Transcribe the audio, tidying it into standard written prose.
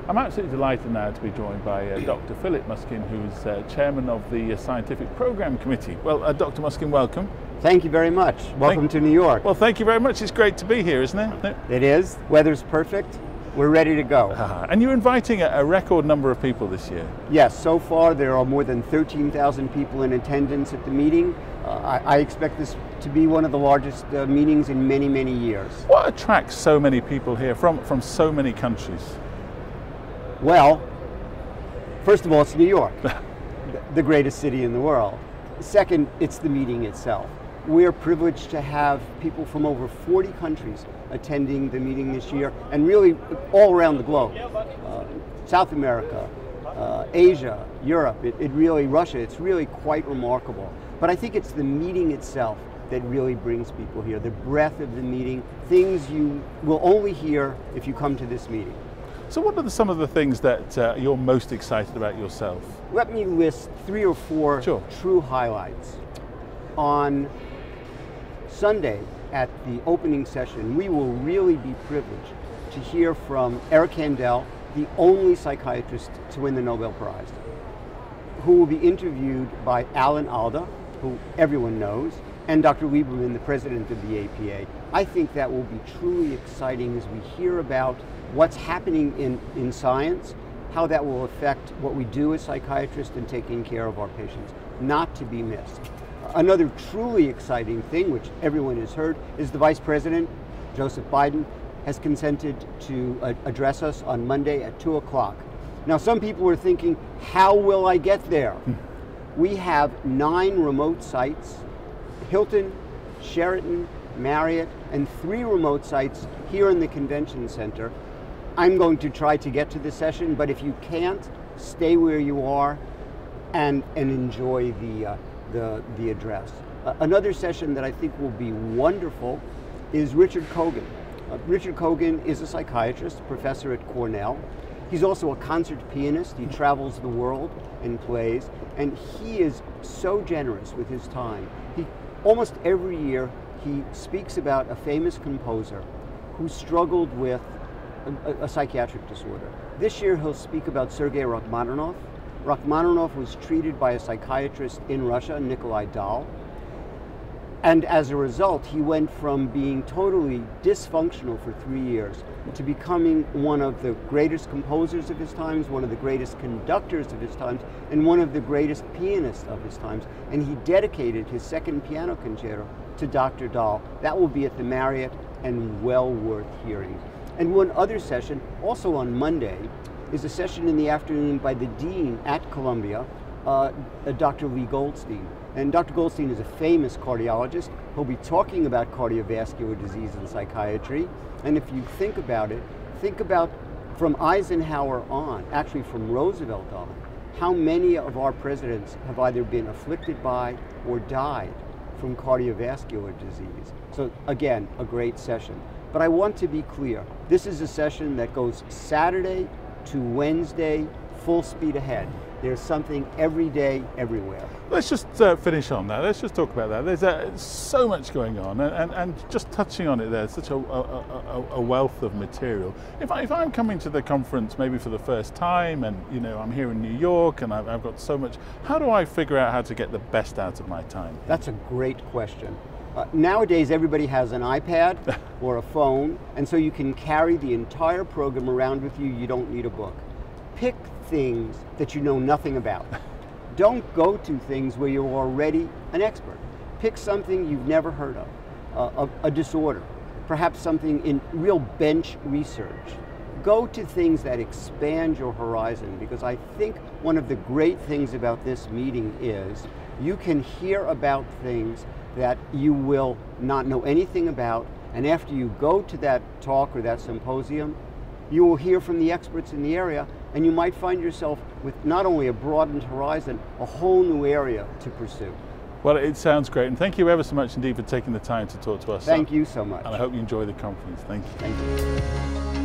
I'm absolutely delighted now to be joined by Dr. Philip Muskin, who's chairman of the Scientific Program Committee. Well, Dr. Muskin, welcome. Thank you very much. Welcome to New York. Well, thank you very much. It's great to be here, isn't it? It is. Weather's perfect. We're ready to go. And you're inviting a record number of people this year. Yes, so far there are more than 13,000 people in attendance at the meeting. I expect this to be one of the largest meetings in many, many years. What attracts so many people here from so many countries? Well, first of all, it's New York, the greatest city in the world. Second, it's the meeting itself. We're privileged to have people from over 40 countries attending the meeting this year, and really all around the globe. South America, Asia, Europe, Russia, it's really quite remarkable. But I think it's the meeting itself that really brings people here, the breadth of the meeting, things you will only hear if you come to this meeting. So what are some of the things that you're most excited about yourself? Let me list 3 or 4 true highlights. On Sunday at the opening session, we will really be privileged to hear from Eric Kandel, the only psychiatrist to win the Nobel Prize, who will be interviewed by Alan Alda, who everyone knows, and Dr. Lieberman, the president of the APA. I think that will be truly exciting as we hear about what's happening in science, how that will affect what we do as psychiatrists in taking care of our patients. Not to be missed. Another truly exciting thing, which everyone has heard, is the Vice President, Joseph Biden, has consented to address us on Monday at 2 o'clock. Now, some people are thinking, how will I get there? We have 9 remote sites, Hilton, Sheraton, Marriott, and 3 remote sites here in the convention center. I'm going to try to get to the session, but if you can't, stay where you are and enjoy the address. Another session that I think will be wonderful is Richard Kogan. Richard Kogan is a psychiatrist, professor at Cornell. He's also a concert pianist. He travels the world and plays, and he is so generous with his time. Almost every year he speaks about a famous composer who struggled with a psychiatric disorder. This year he'll speak about Sergei Rachmaninoff. Rachmaninoff was treated by a psychiatrist in Russia, Nikolai Dahl, and as a result he went from being totally dysfunctional for 3 years to becoming one of the greatest composers of his times, one of the greatest conductors of his times, and one of the greatest pianists of his times. And he dedicated his 2nd piano concerto to Dr. Dahl. That will be at the Marriott and well worth hearing. And one other session, also on Monday, is a session in the afternoon by the Dean at Columbia, Dr. Lee Goldstein. And Dr. Goldstein is a famous cardiologist. He'll be talking about cardiovascular disease and psychiatry. And if you think about it, think about from Eisenhower on, actually from Roosevelt on, how many of our presidents have either been afflicted by or died from cardiovascular disease. So again, a great session. But I want to be clear, this is a session that goes Saturday to Wednesday, full speed ahead. There's something every day, everywhere. Let's just finish on that. Let's just talk about that. There's so much going on, and just touching on it, there's such a wealth of material. If I'm coming to the conference maybe for the first time, and I'm here in New York, and I've got so much, how do I figure out how to get the best out of my time? That's a great question. Nowadays, everybody has an iPad or a phone, and so you can carry the entire program around with you. You don't need a book. Pick things that you know nothing about. Don't go to things where you're already an expert. Pick something you've never heard of, a disorder, perhaps something in real bench research. Go to things that expand your horizon, because I think one of the great things about this meeting is you can hear about things that you will not know anything about, and after you go to that talk or that symposium, you will hear from the experts in the area, and you might find yourself with not only a broadened horizon, a whole new area to pursue. Well, it sounds great, and thank you ever so much indeed for taking the time to talk to us. Thank you so much. And I hope you enjoy the conference. Thank you. Thank you.